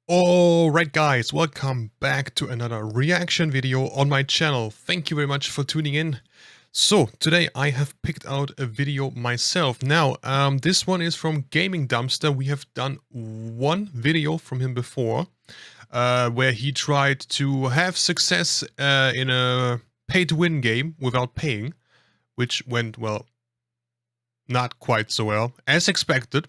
Alright guys, welcome back to another reaction video on my channel. Thank you very much for tuning in. So, today I have picked out a video myself. Now, this one is from Gaming Dumpster. We have done one video from him before, where he tried to have success in a pay-to-win game without paying, which went, well, not quite so well, as expected.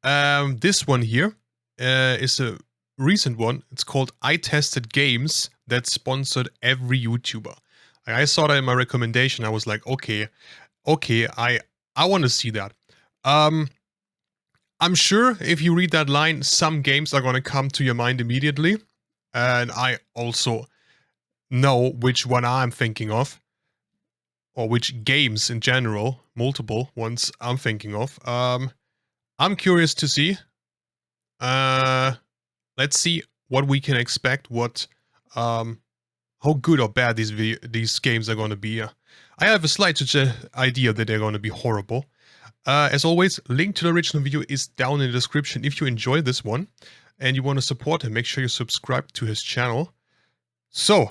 This one here is a recent one. It's called I Tested Games that sponsored every YouTuber. I saw that in my recommendation. I was like, okay, I want to see that. I'm sure if you read that line, some games are going to come to your mind immediately. And I also know which one I'm thinking of. Or which games in general, multiple ones I'm thinking of. I'm curious to see. Let's see what we can expect, how good or bad these games are going to be. I have a slight idea that they're going to be horrible. As always, link to the original video is down in the description. If you enjoyed this one and you want to support him, make sure you subscribe to his channel. So,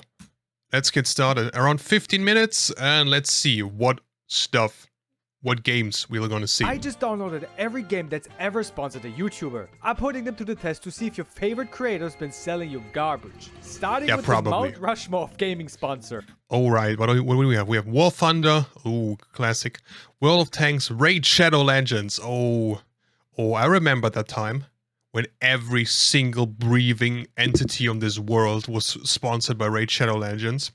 let's get started. Around 15 minutes, and let's see what games we're gonna see. I just downloaded every game that's ever sponsored a YouTuber. I'm putting them to the test to see if your favorite creator's been selling you garbage. Starting with the Mount Rushmore of gaming sponsor. Alright, what do we have? We have War Thunder, ooh, classic. World of Tanks, Raid Shadow Legends, oh, I remember that time when every single breathing entity on this world was sponsored by Raid Shadow Legends.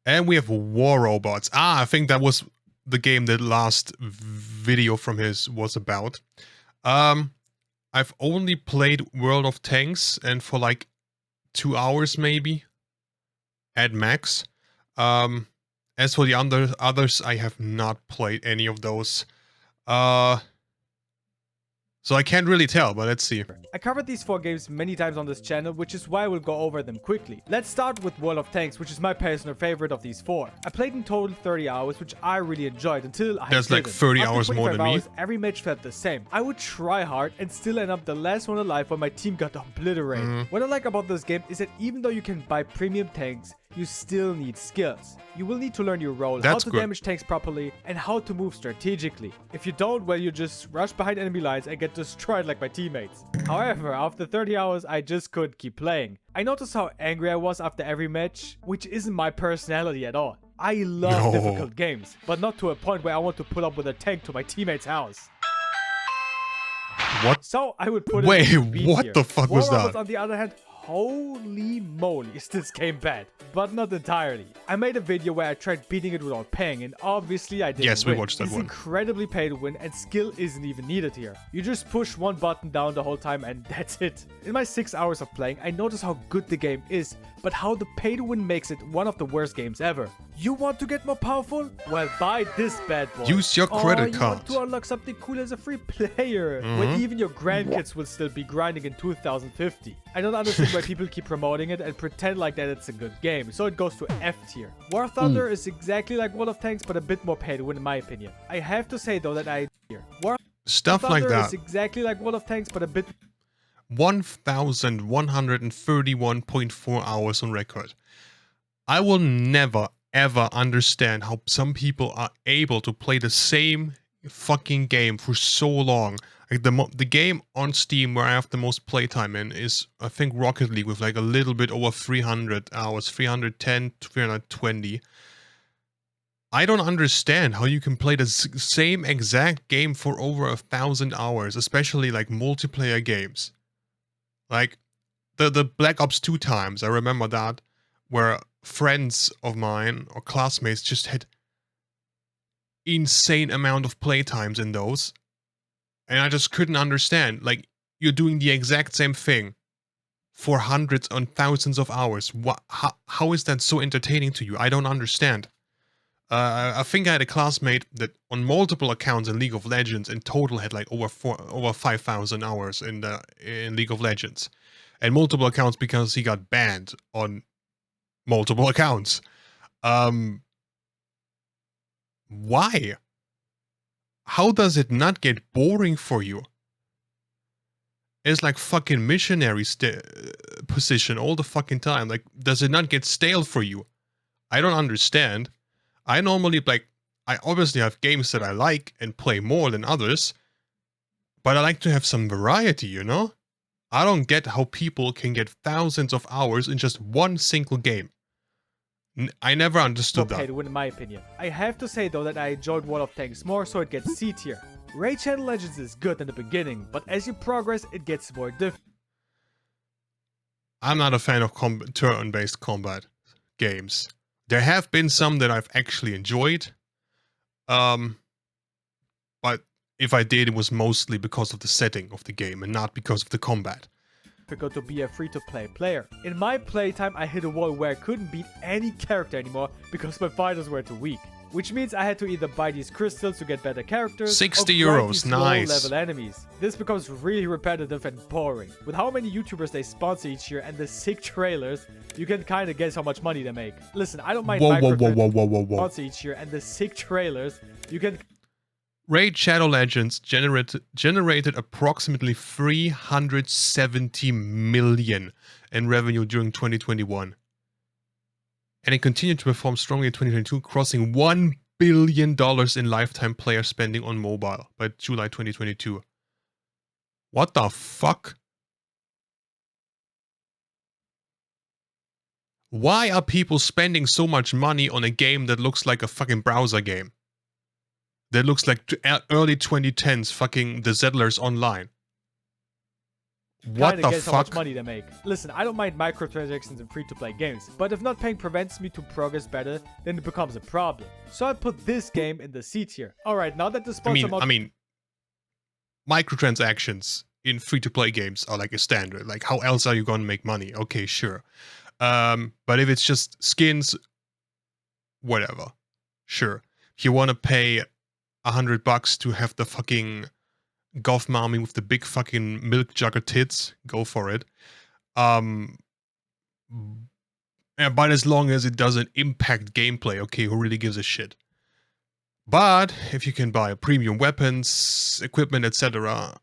And we have War Robots. I think that was the game that last video from his was about. I've only played World of Tanks, and for like 2 hours maybe at max. As for the others, I have not played any of those. So I can't really tell, but let's see. I covered these 4 games many times on this channel, which is why I will go over them quickly. Let's start with World of Tanks, which is my personal favorite of these 4. I played in total 30 hours, which I really enjoyed until I That's like 30 hours more than me. Every match felt the same. I would try hard and still end up the last one alive when my team got obliterated. What I like about this game is that even though you can buy premium tanks, you still need skills. You will need to learn your role, how to damage tanks properly, and how to move strategically. If you don't, well, you just rush behind enemy lines and get destroyed like my teammates. However, after 30 hours, I just couldn't keep playing. I noticed how angry I was after every match, which isn't my personality at all. I love difficult games, but not to a point where I want to pull up with a tank to my teammate's house. What? So I would put it. Wait, what the fuck was that? On the other hand, holy moly, is this game bad. But not entirely. I made a video where I tried beating it without paying, and obviously I didn't Yes, we watched that one. It's incredibly pay to win, and skill isn't even needed here. You just push one button down the whole time, and that's it. In my 6 hours of playing, I noticed how good the game is, but how the pay to win makes it one of the worst games ever. You want to get more powerful? Well, buy this bad boy. Use your credit card. You want to unlock something cool as a free player, when even your grandkids will still be grinding in 2050. I don't understand why people keep promoting it and pretend like that it's a good game, so it goes to F tier. War Thunder is exactly like World of Tanks, but a bit more pay to win in my opinion. I have to say though that War Thunder like that is exactly like World of Tanks, but a bit 1,131.4 hours on record. I will never ever understand how some people are able to play the same fucking game for so long. Like the game on Steam where I have the most playtime in is, I think, Rocket League with like a little bit over 300 hours, 310 to 320. I don't understand how you can play the same exact game for over 1,000 hours, especially like multiplayer games. Like the Black Ops 2 times, I remember that, where friends of mine or classmates just had insane amount of playtimes in those. And I just couldn't understand. Like, you're doing the exact same thing for hundreds and thousands of hours. How is that so entertaining to you? I don't understand. I think I had a classmate that on multiple accounts in League of Legends in total had like over 5,000 hours in League of Legends. And multiple accounts because he got banned on multiple accounts. Why? How does it not get boring for you? is like fucking missionary position all the fucking time. Like, does it not get stale for you? I don't understand. I normally, like, I obviously have games that I like and play more than others, but I like to have some variety, you know? I don't get how people can get thousands of hours in just one single game. I never understood that. To win, in my opinion. I have to say though that I enjoyed World of Tanks more, so it gets C tier. Raid Shadow Legends is good in the beginning, but as you progress, it gets more difficult. I'm not a fan of turn-based combat games. There have been some that I've actually enjoyed, but if I did, it was mostly because of the setting of the game and not because of the combat. Difficult to be a free-to-play player. In my playtime, I hit a wall where I couldn't beat any character anymore because my fighters were too weak. Which means I had to either buy these crystals to get better characters, 60 or euros, these nice. low-level enemies. This becomes really repetitive and boring. With how many YouTubers they sponsor each year and the sick trailers, you can kind of guess how much money they make. Listen, I don't mind Whoa. sponsor each year and the sick trailers, you can... Raid Shadow Legends generated approximately 370 million in revenue during 2021. And it continued to perform strongly in 2022, crossing $1 billion in lifetime player spending on mobile by July 2022. What the fuck? Why are people spending so much money on a game that looks like a fucking browser game? That looks like early 2010s fucking The Settlers Online. What the guess fuck? How much money they make. Listen, I don't mind microtransactions in free-to-play games, but if not paying prevents me to progress better, then it becomes a problem. So I put this game in the C tier. Alright, now that the sponsor I mean, microtransactions in free-to-play games are like a standard. Like, how else are you gonna make money? Okay, sure. But if it's just skins, whatever. Sure. If you want to pay $100 to have the fucking goth mommy with the big fucking milk jugger tits, go for it. But as long as it doesn't impact gameplay, okay, who really gives a shit? But if you can buy premium weapons, equipment, etc.,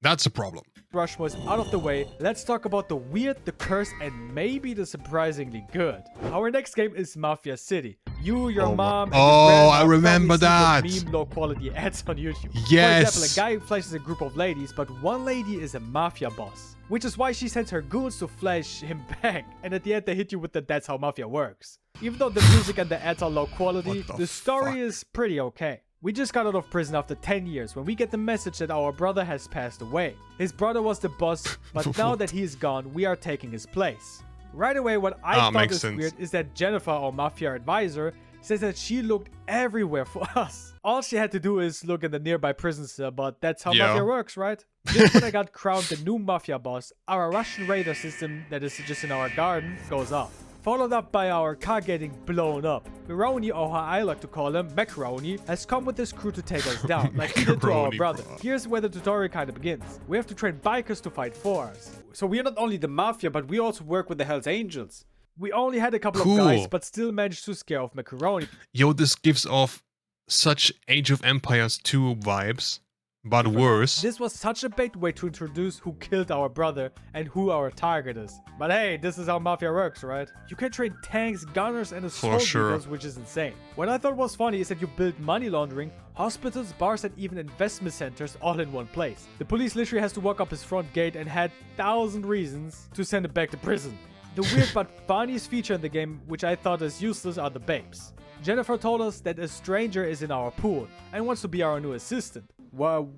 that's a problem. Rush was out of the way, let's talk about the weird, the cursed, and maybe the surprisingly good. Our next game is Mafia City. You, your mom, and your I remember that. Meme low quality ads on YouTube. Yes. For example, a guy flashes a group of ladies, but one lady is a mafia boss. Which is why she sends her goons to flash him back. And at the end they hit you with the "that's how mafia works." Even though the music and the ads are low quality, the story is pretty okay. We just got out of prison after 10 years when we get the message that our brother has passed away. His brother was the boss, but now that he is gone, we are taking his place. Right away, what I thought is weird is that Jennifer, our mafia advisor, says that she looked everywhere for us. All she had to do is look in the nearby prison cell, but that's how mafia works, right? Just when I got crowned the new mafia boss, our Russian radar system that is just in our garden goes off. Followed up by our car getting blown up. Macaroni, or how I like to call him, Macaroni, has come with his crew to take us down, like he did to our brother. Here's where the tutorial kind of begins. We have to train bikers to fight for us. So we are not only the mafia, but we also work with the Hells Angels. We only had a couple of guys, but still managed to scare off Macaroni. Yo, this gives off such Age of Empires 2 vibes, but worse. This was such a bait way to introduce who killed our brother and who our target is. But hey, this is how mafia works, right? You can train tanks, gunners, and assault vehicles, which is insane. What I thought was funny is that you build money laundering, hospitals, bars, and even investment centers all in one place. The police literally has to walk up his front gate and had 1,000 reasons to send him back to prison. The weird but funniest feature in the game, which I thought is useless, are the babes. Jennifer told us that a stranger is in our pool and wants to be our new assistant. Whoa.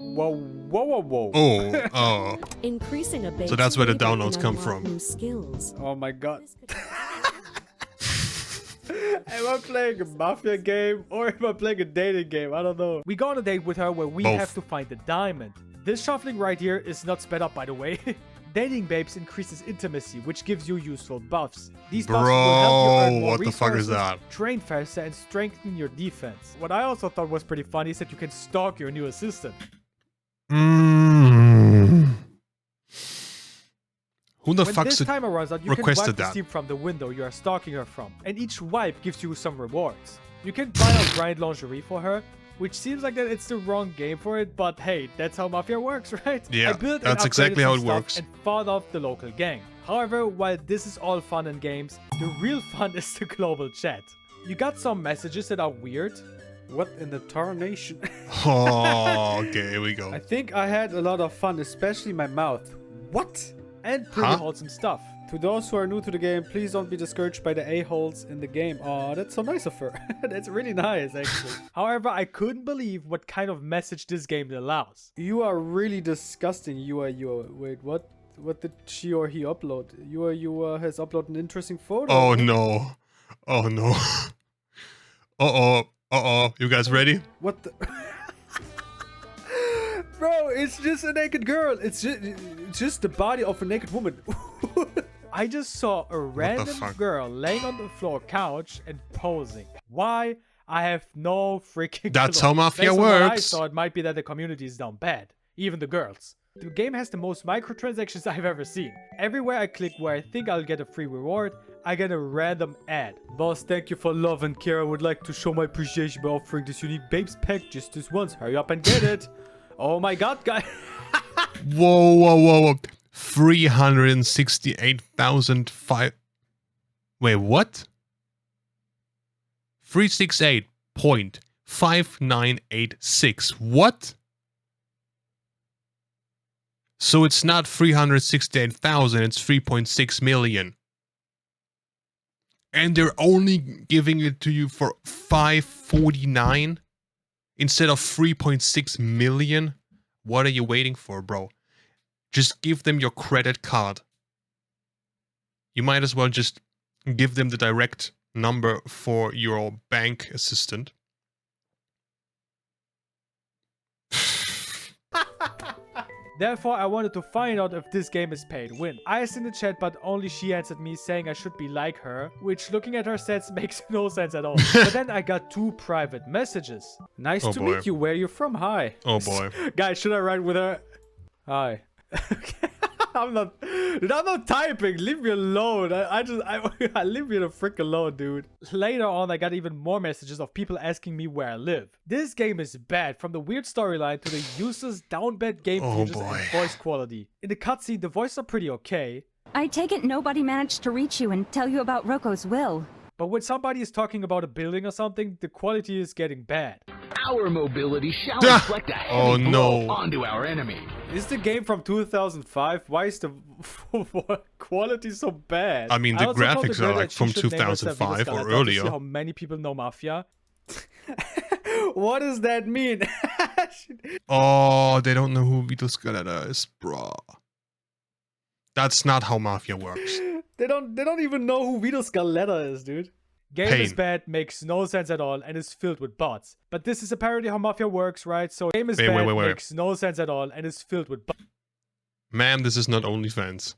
Oh. Increasing a so that's where the downloads come from. New skills. Oh my god. Am I playing a mafia game or am I playing a dating game? I don't know. We go on a date with her where we have to find the diamond. This shuffling right here is not sped up, by the way. Dating babes increases intimacy, which gives you useful buffs. These buffs will help you earn more what the fuck is that? Train faster, and strengthen your defense. What I also thought was pretty funny is that you can stalk your new assistant. Who the fuck this timer runs out, you can wipe the that? steam from the window you are stalking her from, and each wipe gives you some rewards. You can buy or grind lingerie for her, which seems like that it's the wrong game for it, but hey, that's how Mafia works, right? Yeah, I built that's and exactly upgraded how some it stuff works. and fought off the local gang. However, while this is all fun and games, the real fun is the global chat. You got some messages that are weird. What in the tarnation? Oh, okay, here we go. I think I had a lot of fun, especially my mouth. What? And pretty Huh? wholesome stuff. To those who are new to the game, please don't be discouraged by the a-holes in the game. Oh, that's so nice of her. That's really nice, actually. However, I couldn't believe what kind of message this game allows. You are really disgusting. You are. Wait, what? What did she or he upload? You has uploaded an interesting photo. Oh no. Oh no. Uh-oh. Uh-oh. You guys ready? What the? Bro, it's just a naked girl. It's just the body of a naked woman. I just saw a random fuck? girl laying on the floor couch and posing. Why? I have no freaking That's clue. how Mafia Based on what I works. saw, it might be that the community is down bad. Even the girls. The game has the most microtransactions I've ever seen. Everywhere I click where I think I'll get a free reward, I get a random ad. Boss, thank you for love and care. I would like to show my appreciation by offering this unique babes pack just this once. Hurry up and get it. Oh my god, guys. Whoa, whoa, whoa, whoa. 368,005. Wait, what? 368.5986. What? So it's not 368,000, it's 3.6 million. And they're only giving it to you for 549 instead of 3.6 million. What are you waiting for, bro? Just give them your credit card. You might as well just give them the direct number for your bank assistant. Therefore, I wanted to find out if this game is pay to win. I asked in the chat, but only she answered me saying I should be like her, which looking at her stats makes no sense at all. But then I got 2 private messages. Nice Oh to boy. meet you. Where you from? Hi. Oh boy. Guys, should I write with her? Hi. Okay. I'm not typing. Leave me alone. I leave me the frick alone, dude. Later on, I got even more messages of people asking me where I live. This game is bad, from the weird storyline to the useless down bad game Oh, features boy. and voice quality. In the cutscene, the voices are pretty okay, I take it nobody managed to reach you and tell you about Roko's will. but when somebody is talking about a building or something, the quality is getting bad. Our mobility shall Ah! inflict a heavy Oh, blow no. onto our enemy. Is the game from 2005? Why is the quality so bad? I mean, I the also told the graphics girl are that like she from should name herself 2005 Vita or Scaletta to see earlier. how many people know Mafia. What does that mean? Oh, they don't know who Vito Scaletta is, bro. That's not how Mafia works. They don't even know who Vito Scaletta is, dude. Game is Pain. bad, makes no sense at all, and is filled with bots. But this is apparently how Mafia works, right? So game is Wait, bad, wait. makes no sense at all, and is filled with bots. Ma'am, this is not OnlyFans.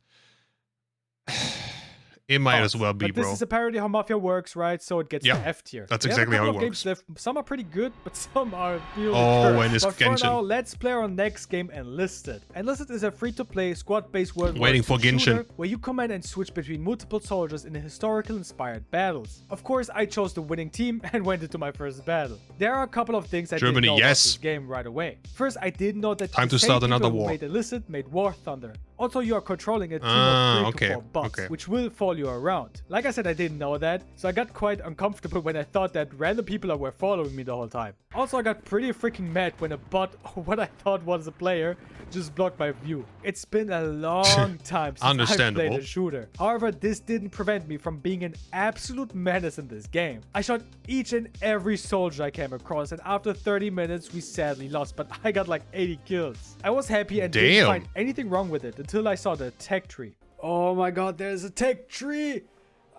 It might as well be, But this bro. is apparently how Mafia works, right? So it gets Yeah, the F tier. that's We have exactly a how couple it of games left. Some are pretty good, but some are really Oh, cursed. and it's But for Genshin. now, let's play our next game, Enlisted. Enlisted is a free-to-play squad-based World War Waiting II for Genshin. shooter where you command and switch between multiple soldiers in historical-inspired battles. Of course, I chose the winning team and went into my first battle. There are a couple of things I Germany, didn't know yes. about this game right away. First, I didn't know that Time the to same start people another who war. made Enlisted made War Thunder. Also, you are controlling a team Ah, of 3 to okay, 4 bots, okay. which will follow you around. Like I said, I didn't know that, so I got quite uncomfortable when I thought that random people were following me the whole time. Also, I got pretty freaking mad when a bot, or what I thought was a player, just blocked my view. It's been a long time since I've Understandable. played a shooter. However, this didn't prevent me from being an absolute menace in this game. I shot each and every soldier I came across, and after 30 minutes, we sadly lost, but I got like 80 kills. I was happy and didn't Damn. find anything wrong with it until I saw the tech tree. Oh my god, there's a tech tree!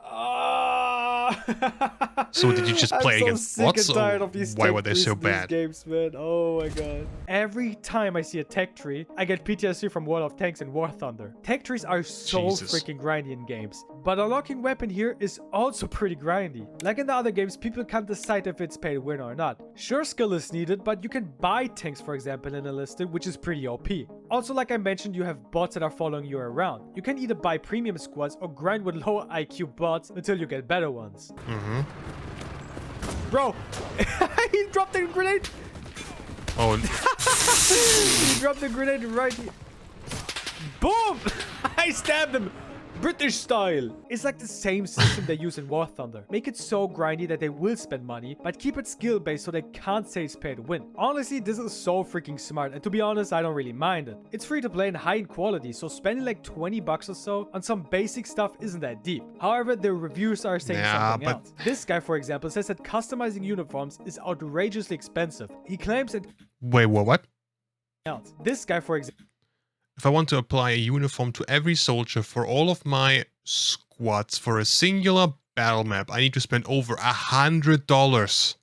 Ah! So did you just I'm play so against sick bots, and or tired of these why tech were they trees so in these bad? games, man. Oh my god. Every time I see a tech tree, I get PTSD from World of Tanks and War Thunder. Tech trees are so Jesus. freaking grindy in games. But unlocking weapon here is also pretty grindy. Like in the other games, people can't decide if it's pay to win or not. Sure, skill is needed, but you can buy tanks, for example, in Enlisted, which is pretty OP. Also, like I mentioned, you have bots that are following you around. You can either buy premium squads or grind with low IQ bots until you get better ones. Mm-hmm. Bro, he dropped a grenade. Oh, He dropped the grenade right here. Boom! I stabbed him. British style. It's like the same system they use in War Thunder. Make it so grindy that they will spend money, but keep it skill based so they can't say it's pay to win. Honestly, this is so freaking smart, and to be honest, I don't really mind it. It's free to play and high in quality, so spending like 20 bucks or so on some basic stuff isn't that deep. However, the reviews are saying something else. This guy, for example, says that customizing uniforms is outrageously expensive. He claims that... wait, what? This guy, for example... If I want to apply a uniform to every soldier for all of my squads for a singular battle map, I need to spend over $100.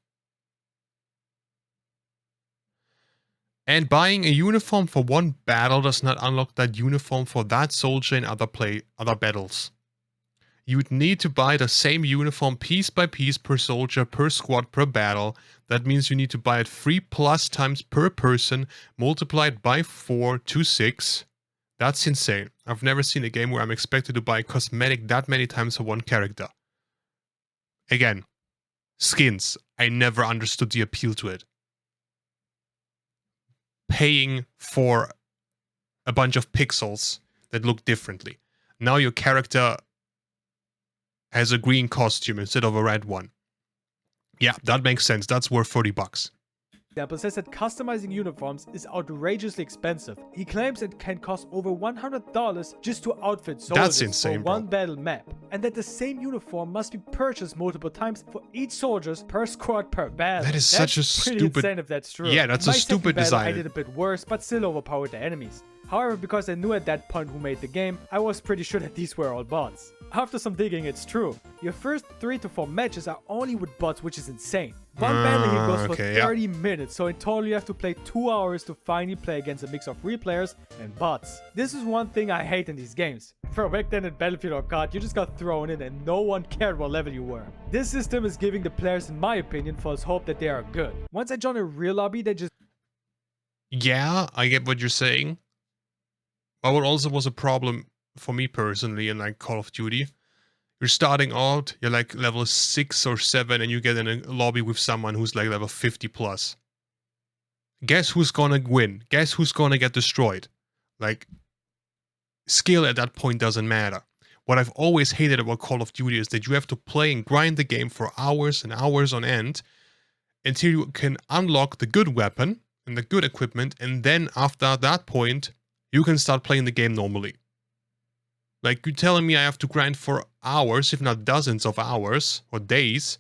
And buying a uniform for one battle does not unlock that uniform for that soldier in other battles. You would need to buy the same uniform piece by piece per soldier, per squad, per battle. That means you need to buy it 3+ times per person, multiplied by 4 to 6. That's insane. I've never seen a game where I'm expected to buy a cosmetic that many times for one character. Again, skins. I never understood the appeal to it. Paying for a bunch of pixels that look differently. Now your character has a green costume instead of a red one. Yeah, that makes sense. That's worth 30 bucks. Example says that customizing uniforms is outrageously expensive. He claims it can cost over $100 just to outfit soldiers for one battle map, and that the same uniform must be purchased multiple times for each soldiers per squad per battle. That is such a stupid... insane if that's true. Yeah, that's a stupid design. I did a bit worse, but still overpowered the enemies. However, because I knew at that point who made the game, I was pretty sure that these were all bots. After some digging, it's true. Your first 3 to 4 matches are only with bots, which is insane. One battle here goes for 30 minutes, so in total you have to play 2 hours to finally play against a mix of real players and bots. This is one thing I hate in these games. For back then in Battlefield or COD, you just got thrown in and no one cared what level you were. This system is giving the players, in my opinion, false hope that they are good. Once I join a real lobby, they just... Yeah, I get what you're saying. But what also was a problem for me personally in like Call of Duty, you're starting out, you're like level 6 or 7 and you get in a lobby with someone who's like level 50 plus. Guess who's gonna win? Guess who's gonna get destroyed? Like, skill at that point doesn't matter. What I've always hated about Call of Duty is that you have to play and grind the game for hours and hours on end until you can unlock the good weapon and the good equipment, and then after that point, you can start playing the game normally. Like, you're telling me I have to grind for hours, if not dozens of hours, or days,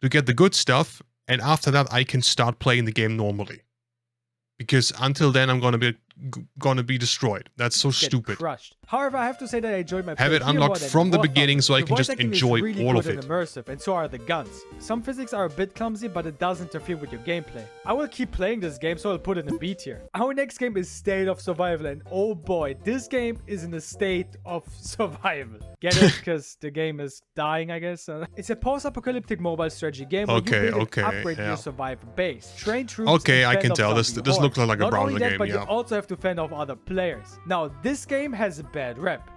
to get the good stuff, and after that I can start playing the game normally. Because until then I'm gonna be destroyed. That's so stupid. Crushed. However, I have to say that I enjoyed my have it unlocked from the beginning so I can just enjoy really all of good it. And immersive, and so are the guns. Some physics are a bit clumsy, but it does interfere with your gameplay. I will keep playing this game, so I'll put it in B tier. Our next game is State of Survival, and oh boy, this game is in a state of survival. Get it? Because the game is dying, I guess. It's a post-apocalyptic mobile strategy game where you build and upgrade your survivor base, train troops. Okay, I can tell. This looks like a browser game. But you also have to fend off other players. Now, this game has a bad rep.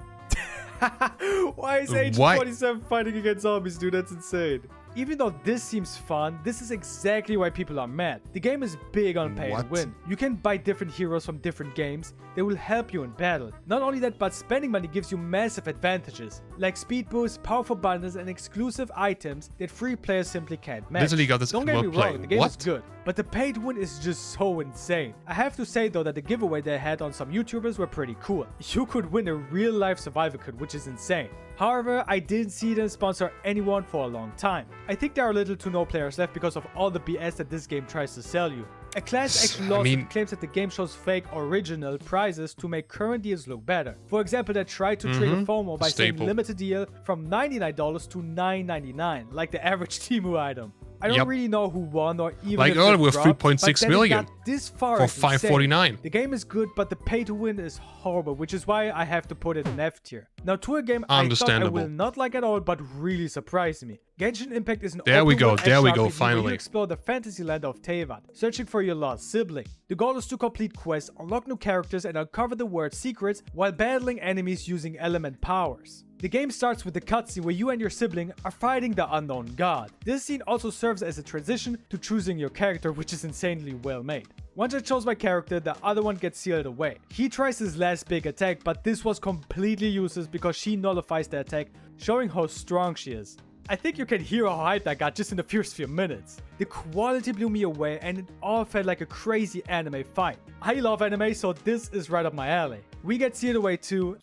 Why is Agent 47 fighting against zombies, dude? That's insane. Even though this seems fun, this is exactly why people are mad. The game is big on pay and win. You can buy different heroes from different games. They will help you in battle. Not only that, but spending money gives you massive advantages, like speed boosts, powerful bundles, and exclusive items that free players simply can't match. Literally got this. Don't get me wrong, the game is good, but the pay to win is just so insane. I have to say though that the giveaway they had on some YouTubers were pretty cool. You could win a real life survivor kit, which is insane. However, I didn't see them sponsor anyone for a long time. I think there are little to no players left because of all the BS that this game tries to sell you. A class action lawsuit claims that the game shows fake original prizes to make current deals look better. For example, they tried to trigger FOMO by saying limited deal from $99 to $9.99, like the average Temu item. I don't really know who won or even like earlier with 3.6 million this far for 549. The game is good, but the pay to win is horrible, which is why I have to put it in F tier. Now to a game I thought I will not like at all, but really surprised me. Genshin Impact is an There we go, open-world there we action go, RPG where finally. you explore the fantasy land of Tevat, searching for your lost sibling. The goal is to complete quests, unlock new characters, and uncover the world's secrets while battling enemies using element powers. The game starts with the cutscene where you and your sibling are fighting the unknown god. This scene also serves as a transition to choosing your character, which is insanely well made. Once I chose my character, the other one gets sealed away. He tries his last big attack, but this was completely useless because she nullifies the attack, showing how strong she is. I think you can hear how hyped I got just in the first few minutes. The quality blew me away and it all felt like a crazy anime fight. I love anime, so this is right up my alley. We get sealed away too.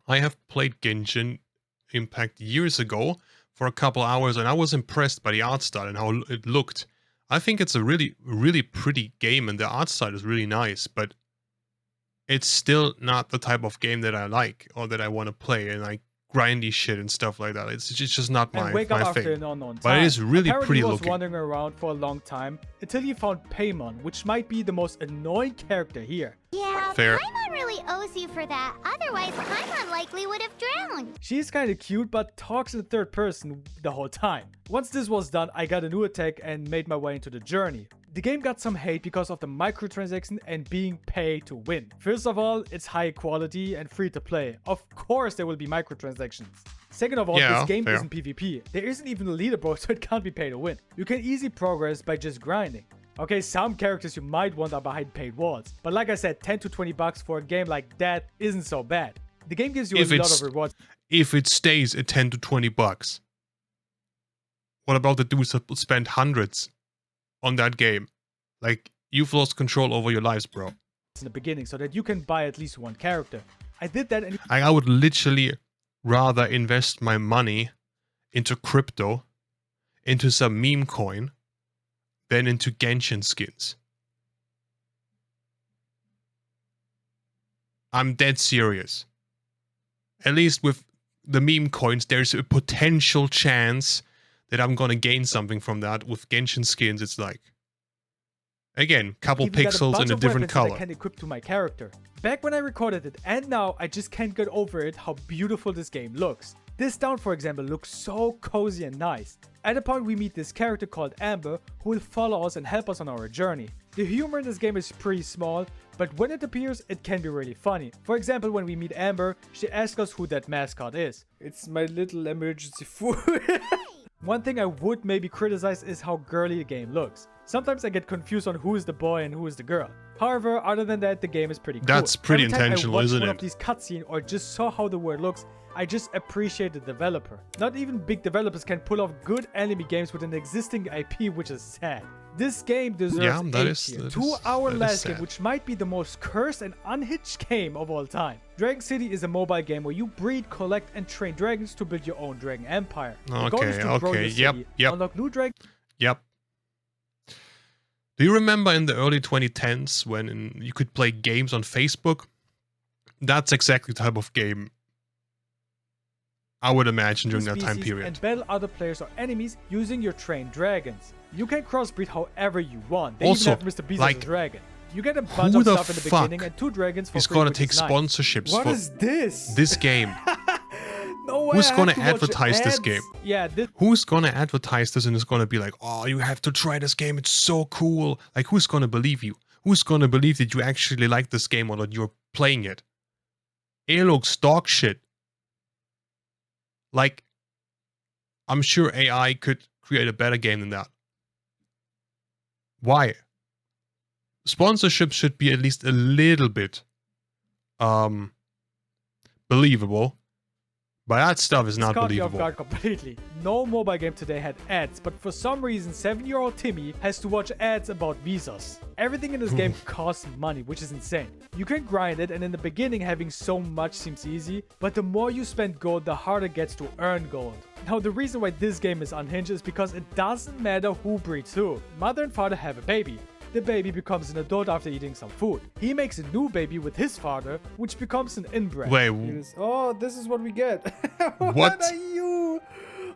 I have played Genshin Impact years ago for a couple hours, and I was impressed by the art style and how it looked. I think it's a really, really pretty game, and the art style is really nice, but it's still not the type of game that I like or that I want to play, and like grindy shit and stuff like that. It's just not And my wake up after thing. an unknown time. But it is really Apparently pretty he was looking. wandering around for a long time until he found Paimon, which might be the most annoying character here. Yeah, Fair. Paimon really owes you for that. Otherwise, Paimon likely would have drowned. She's kinda cute, but talks in third person the whole time. Once this was done, I got a new attack and made my way into the journey. The game got some hate because of the microtransaction and being pay to win. First of all, it's high quality and free to play. Of course there will be microtransactions. Second of all, Yeah, this game fair. isn't PvP. There isn't even a leaderboard, so it can't be pay to win. You can easily progress by just grinding. Okay, some characters you might want are behind paid walls, but like I said, 10 to 20 bucks for a game like that isn't so bad. The game gives you If a lot it's- of rewards. If it stays at 10 to 20 bucks, what about the dudes that spend hundreds on that game? Like, you've lost control over your lives, bro. in the beginning so that you can buy at least one character. I did that and I would literally rather invest my money into crypto, into some meme coin, than into Genshin skins. I'm dead serious. At least with the meme coins, there's a potential chance that I'm gonna gain something from that. With Genshin skins, it's like, again, couple even got pixels bunch in a of different weapons that I color. can equip to my character. Back when I recorded it and now, I just can't get over it how beautiful this game looks. This town, for example, looks so cozy and nice. At a point we meet this character called Amber who will follow us and help us on our journey. The humor in this game is pretty small, but when it appears, it can be really funny. For example, when we meet Amber, she asks us who that mascot is. It's my little emergency food. One thing I would maybe criticize is how girly the game looks. Sometimes I get confused on who is the boy and who is the girl. However, other than that, the game is pretty cool. That's pretty Every time intentional, I watch isn't one it? of these cutscenes or just saw how the world looks, I just appreciate the developer. Not even big developers can pull off good anime games with an existing IP, which is sad. This game deserves Yeah, that 8 is- tier. that is- 2 hour that is last game, sad. which might be the most cursed and unhinged game of all time. Dragon City is a mobile game where you breed, collect, and train dragons to build your own dragon empire. The goal is to grow your city, unlock new dragons. Yep. Do you remember in the early 2010s when you could play games on Facebook? That's exactly the type of game I would imagine during that time species period. And battle other players or enemies using your trained dragons. You can crossbreed however you want. They Also, even have Mr. Beast like, as a dragon. You get a bunch who of the stuff in the fuck beginning and 2 dragons for He's free, gonna which take is nice. sponsorships What for is this? this game. No way. Who's I have gonna to watch advertise this ads. game? Yeah, this Who's gonna advertise this and is gonna be like, oh, you have to try this game, it's so cool. Like, who's gonna believe you? Who's gonna believe that you actually like this game or that you're playing it? It looks dog shit. Like, I'm sure AI could create a better game than that. Why? Sponsorship should be at least a little bit believable. But that stuff is not caught me off believable. guard completely. No mobile game today had ads, but for some reason 7-year-old Timmy has to watch ads about visas. Everything in this game costs money, which is insane. You can grind it, and in the beginning having so much seems easy, but the more you spend gold, the harder it gets to earn gold. Now the reason why this game is unhinged is because it doesn't matter who breeds who. Mother and father have a baby. The baby becomes an adult after eating some food. He makes a new baby with his father, which becomes an inbred. Wait, Yes. Oh, this is what we get. What? are you?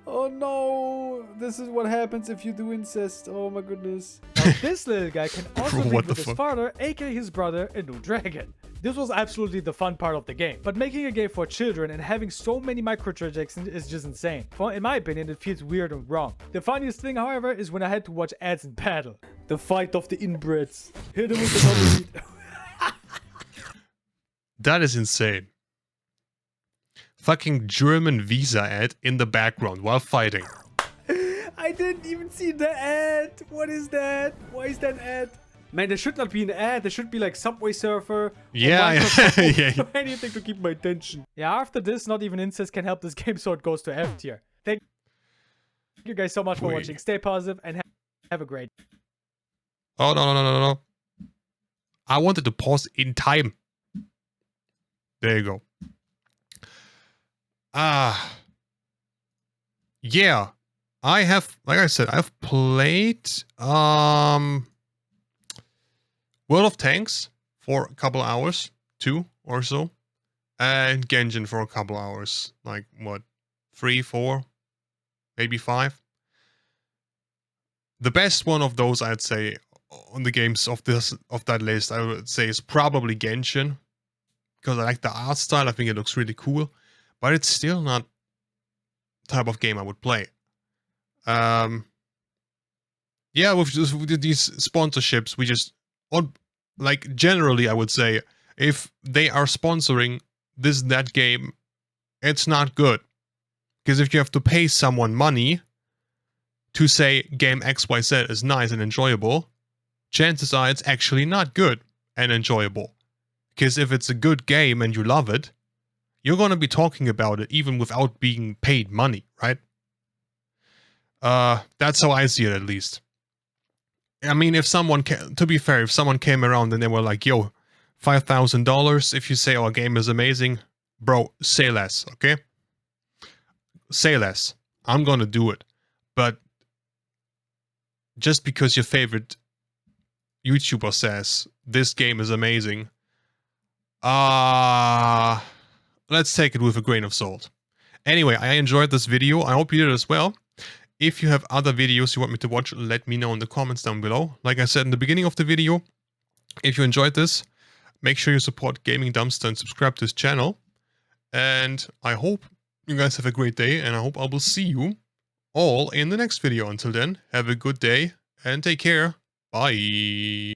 Oh no. This is what happens if you do incest. Oh my goodness. Now, this little guy can also Bro, breed what with the his fuck? father, aka his brother, a new dragon. This was absolutely the fun part of the game. But making a game for children and having so many microtransactions is just insane. In my opinion, it feels weird and wrong. The funniest thing, however, is when I had to watch ads in battle. The fight of the inbreds. Hit him with the double beat. That is insane. Fucking German visa ad in the background while fighting. I didn't even see the ad. What is that? Why is that an ad? Man, there should not be an ad. There should be like Subway Surfer. Yeah, yeah. Or anything to keep my attention. Yeah, after this, not even incest can help this game, so it goes to F tier. Thank you guys so much for watching. Stay positive and have a great. Oh, no. I wanted to pause in time. There you go. Yeah. I have, like I said, I've played World of Tanks for a couple hours, 2 or so, and Genshin for a couple hours, like what, 3, 4, maybe 5. The best one of those, I'd say, on the games of that list, I would say is probably Genshin, because I like the art style. I think it looks really cool, but it's still not the type of game I would play. Yeah, with these sponsorships, we just, like, generally, I would say, if they are sponsoring that game, it's not good. Because if you have to pay someone money to say game XYZ is nice and enjoyable, chances are it's actually not good and enjoyable. Because if it's a good game and you love it, you're going to be talking about it even without being paid money, right? That's how I see it, at least. I mean, if someone to be fair, if someone came around and they were like, yo, $5,000 if you say our game is amazing, bro, say less, okay? Say less. I'm gonna do it. But just because your favorite YouTuber says this game is amazing, let's take it with a grain of salt. Anyway, I enjoyed this video. I hope you did as well. If you have other videos you want me to watch, let me know in the comments down below. Like I said in the beginning of the video, if you enjoyed this, make sure you support Gaming Dumpster and subscribe to this channel. And I hope you guys have a great day, and I hope I will see you all in the next video. Until then, have a good day and take care. Bye.